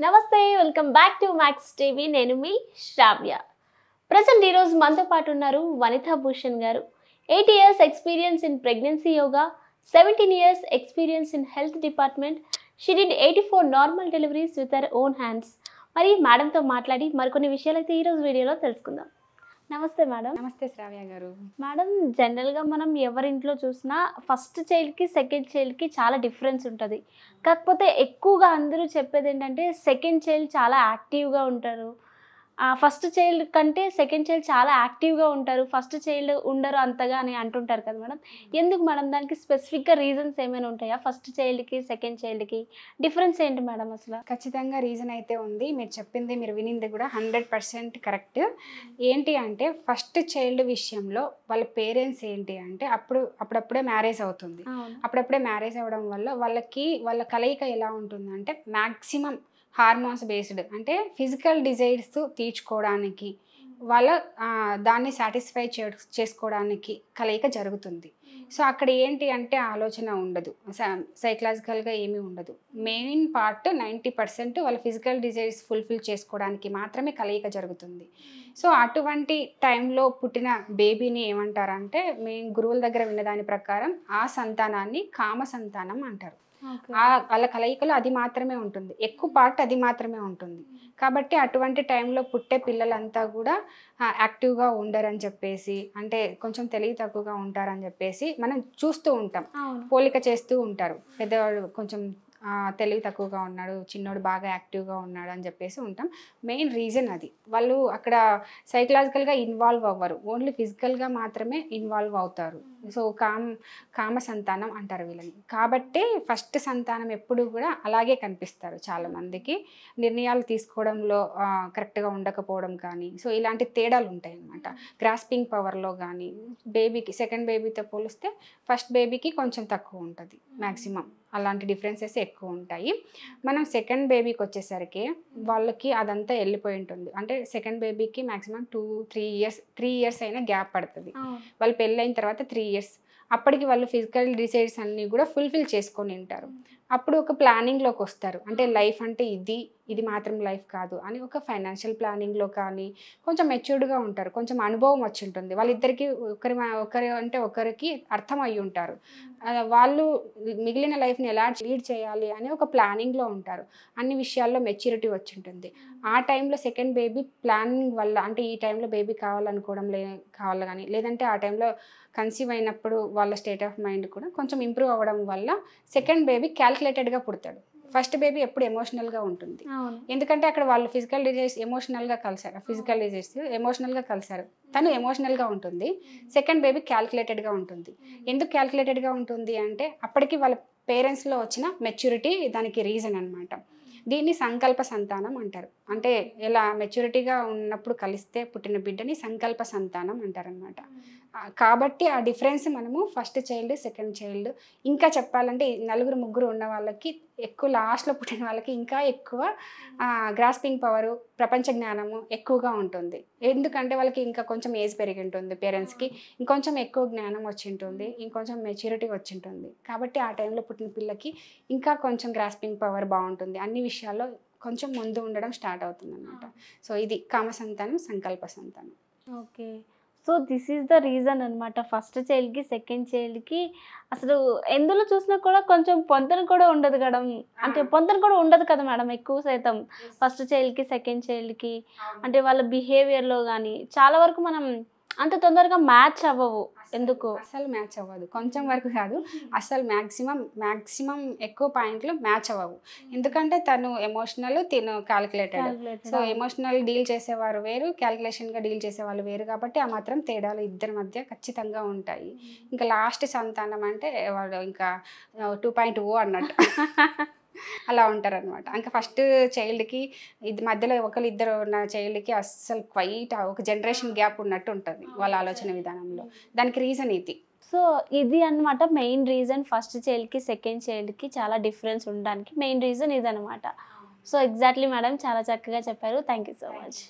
నమస్తే welcome back to max TV. నేను మీ శ్రావ్య. Present ఈరోజు మనతో పాటు ఉన్నారు వనితా భూషణ్ గారు. 8 years experience in pregnancy yoga, 17 years experience in health department. She did 84 normal deliveries with her own hands. మరి మేడంతో మాట్లాడి మరికొన్ని విషయాలు అయితే ఈరోజు వీడియోలో తెలుసుకుందాం. నమస్తే మేడం. నమస్తే శ్రావ్య గారు. మేడం, జనరల్గా మనం ఎవరింట్లో చూసినా ఫస్ట్ చైల్డ్కి సెకండ్ చైల్డ్కి చాలా డిఫరెన్స్ ఉంటుంది. కాకపోతే ఎక్కువగా అందరూ చెప్పేది ఏంటంటే సెకండ్ చైల్డ్ చాలా యాక్టివ్గా ఉంటారు, ఫస్ట్ చైల్డ్ కంటే సెకండ్ చైల్డ్ చాలా యాక్టివ్గా ఉంటారు, ఫస్ట్ చైల్డ్ ఉండరు అంతగా అని అంటుంటారు కదా మేడం. ఎందుకు మేడం? దానికి స్పెసిఫిక్గా రీజన్స్ ఏమైనా ఉంటాయా? ఫస్ట్ చైల్డ్కి సెకండ్ చైల్డ్కి డిఫరెన్స్ ఏంటి మేడం అసలు? ఖచ్చితంగా రీజన్ అయితే ఉంది. మీరు చెప్పింది, మీరు వినింది కూడా 100% కరెక్ట్. ఏంటి అంటే ఫస్ట్ చైల్డ్ విషయంలో వాళ్ళ పేరెంట్స్ ఏంటి అంటే అప్పుడప్పుడే మ్యారేజ్ అవుతుంది. అప్పుడప్పుడే మ్యారేజ్ అవ్వడం వల్ల వాళ్ళ కలయిక ఎలా ఉంటుందంటే మ్యాక్సిమం హార్మోన్స్ బేస్డ్, అంటే ఫిజికల్ డిజైర్స్ తీర్చుకోవడానికి దాన్ని సాటిస్ఫై చేసుకోవడానికి కలయిక జరుగుతుంది. సో అక్కడ ఏంటి అంటే ఆలోచన ఉండదు, సైకలాజికల్గా ఏమీ ఉండదు. మెయిన్ పార్ట్ 90% వాళ్ళ ఫిజికల్ డిజైర్స్ ఫుల్ఫిల్ చేసుకోవడానికి మాత్రమే కలయిక జరుగుతుంది. సో అటువంటి టైంలో పుట్టిన బేబీని ఏమంటారంటే, మేము గురువుల దగ్గర విన్న దాని ప్రకారం ఆ సంతానాన్ని కామ సంతానం అంటారు. వాళ్ళ కలయికలో అది మాత్రమే ఉంటుంది, ఎక్కువ పార్ట్ అది మాత్రమే ఉంటుంది. కాబట్టి అటువంటి టైంలో పుట్టే పిల్లలంతా కూడా యాక్టివ్గా ఉండరని చెప్పేసి, అంటే కొంచెం తెలివి తక్కువగా ఉంటారని చెప్పేసి మనం చూస్తూ ఉంటాం. పోలిక చేస్తూ ఉంటారు. పెద్దవాడు కొంచెం తెలివి తక్కువగా ఉన్నాడు, చిన్నోడు బాగా యాక్టివ్గా ఉన్నాడు అని చెప్పేసి ఉంటాం. మెయిన్ రీజన్ అది. వాళ్ళు అక్కడ సైకలాజికల్గా ఇన్వాల్వ్ అవ్వరు, ఓన్లీ ఫిజికల్గా మాత్రమే ఇన్వాల్వ్ అవుతారు. సో కామ సంతానం అంటారు వీళ్ళని. కాబట్టి ఫస్ట్ సంతానం ఎప్పుడు కూడా అలాగే కనిపిస్తారు చాలామందికి. నిర్ణయాలు తీసుకోవడంలో కరెక్ట్గా ఉండకపోవడం కానీ, సో ఇలాంటి తేడాలు ఉంటాయి అన్నమాట. గ్రాస్పింగ్ పవర్లో కానీ బేబీకి, సెకండ్ బేబీతో పోలిస్తే ఫస్ట్ బేబీకి కొంచెం తక్కువ ఉంటుంది మ్యాక్సిమం. అలాంటి డిఫరెన్సెస్ ఎక్కువ ఉంటాయి. మనం సెకండ్ బేబీకి వచ్చేసరికి వాళ్ళకి అదంతా వెళ్ళిపోయి ఉంటుంది. అంటే సెకండ్ బేబీకి మ్యాక్సిమం 3 years అయినా గ్యాప్ పడుతుంది. వాళ్ళు పెళ్ళైన తర్వాత 3 years, అప్పటికి వాళ్ళు ఫిజికల్ డిసైడ్స్ అన్నీ కూడా ఫుల్ఫిల్ చేసుకొని ఉంటారు. అప్పుడు ఒక ప్లానింగ్లోకి వస్తారు. అంటే లైఫ్ అంటే ఇది మాత్రం లైఫ్ కాదు అని ఒక ఫైనాన్షియల్ ప్లానింగ్లో కానీ కొంచెం మెచ్యూర్డ్గా ఉంటారు. కొంచెం అనుభవం వచ్చి ఉంటుంది వాళ్ళిద్దరికి. ఒకరికి అర్థం అయ్యి ఉంటారు. వాళ్ళు మిగిలిన లైఫ్ని ఎలా లీడ్ చేయాలి అని ఒక ప్లానింగ్లో ఉంటారు. అన్ని విషయాల్లో మెచ్యూరిటీ వచ్చి ఉంటుంది. ఆ టైంలో సెకండ్ బేబీ ప్లానింగ్ వల్ల, అంటే ఈ టైంలో బేబీ కావాలనుకోవడం కావాలి కానీ, లేదంటే ఆ టైంలో కన్సీవ్ అయినప్పుడు వాళ్ళ స్టేట్ ఆఫ్ మైండ్ కూడా కొంచెం ఇంప్రూవ్ అవ్వడం వల్ల సెకండ్ బేబీ క్యాల్కులేటెడ్గా పుడతాడు. ఫస్ట్ బేబీ ఎప్పుడు ఎమోషనల్గా ఉంటుంది. ఎందుకంటే అక్కడ వాళ్ళు ఫిజికల్ డిజైర్స్ ఎమోషనల్గా కలిసారు, ఫిజికల్ డిజైర్స్ ఎమోషనల్గా కలిసారు. తను ఎమోషనల్గా ఉంటుంది, సెకండ్ బేబీ క్యాల్కులేటెడ్గా ఉంటుంది. ఎందుకు క్యాల్కులేటెడ్గా ఉంటుంది అంటే అప్పటికి వాళ్ళ పేరెంట్స్లో వచ్చిన మెచ్యూరిటీ దానికి రీజన్ అనమాట. దీన్ని సంకల్ప సంతానం అంటారు. అంటే ఇలా మెచ్యూరిటీగా ఉన్నప్పుడు కలిస్తే పుట్టిన బిడ్డని సంకల్ప సంతానం అంటారనమాట. కాబట్టి ఆ డిఫరెన్స్ మనము ఫస్ట్ చైల్డ్, సెకండ్ చైల్డ్, ఇంకా చెప్పాలంటే 4-3 ఉన్న వాళ్ళకి ఎక్కువ, లాస్ట్లో పుట్టిన వాళ్ళకి ఇంకా ఎక్కువ గ్రాస్పింగ్ పవరు, ప్రపంచ జ్ఞానము ఎక్కువగా ఉంటుంది. ఎందుకంటే వాళ్ళకి ఇంకా కొంచెం ఏజ్ పెరిగి ఉంటుంది, పేరెంట్స్కి ఇంకొంచెం ఎక్కువ జ్ఞానం వచ్చి ఉంటుంది, ఇంకొంచెం మెచ్యూరిటీ వచ్చి ఉంటుంది. కాబట్టి ఆ టైంలో పుట్టిన పిల్లకి ఇంకా కొంచెం గ్రాస్పింగ్ పవర్ బాగుంటుంది, అన్ని విషయాల్లో కొంచెం ముందు ఉండడం స్టార్ట్ అవుతుంది అన్నమాట. సో ఇది కామ సంతానం, సంకల్ప సంతానం. Okay. So this is the reason అనమాట. ఫస్ట్ చైల్డ్కి సెకండ్ చైల్డ్కి అసలు ఎందులో చూసినా కూడా కొంచెం పొంతన కూడా ఉండదు కదా. అంటే పొంతన కూడా ఉండదు కదా మేడం ఎక్కువ శాతం ఫస్ట్ చైల్డ్కి సెకండ్ చైల్డ్కి. అంటే వాళ్ళ బిహేవియర్లో కానీ చాలా వరకు మనం అంత తొందరగా మ్యాచ్ అవ్వవు. ఎందుకు అసలు మ్యాచ్ అవ్వదు, కొంచెం వరకు కాదు, అసలు మ్యాక్సిమం ఎక్కువ పాయింట్లు మ్యాచ్ అవ్వవు. ఎందుకంటే తను ఎమోషనల్, తిను క్యాల్కులేటెడ్. సో ఎమోషనల్ డీల్ చేసేవారు వేరు, క్యాల్కులేషన్గా డీల్ చేసేవాళ్ళు వేరు. కాబట్టి ఆ మాత్రం తేడాలు ఇద్దరి మధ్య ఖచ్చితంగా ఉంటాయి. ఇంకా లాస్ట్ సంతానం అంటే వాడు ఇంకా 2.0 అన్నట్టు అలా ఉంటారనమాట. ఇంకా ఫస్ట్ చైల్డ్కి ఇది మధ్యలో ఇద్దరు ఉన్న చైల్డ్కి అస్సలు క్వైట్ ఒక జనరేషన్ గ్యాప్ ఉన్నట్టు ఉంటుంది వాళ్ళ ఆలోచన విధానంలో. దానికి రీజన్ ఇది. సో ఇది అన్నమాట మెయిన్ రీజన్. ఫస్ట్ చైల్డ్కి సెకండ్ చైల్డ్కి చాలా డిఫరెన్స్ ఉండడానికి మెయిన్ రీజన్ ఇదనమాట. సో ఎగ్జాక్ట్లీ మేడం, చాలా చక్కగా చెప్పారు. Thank you so much.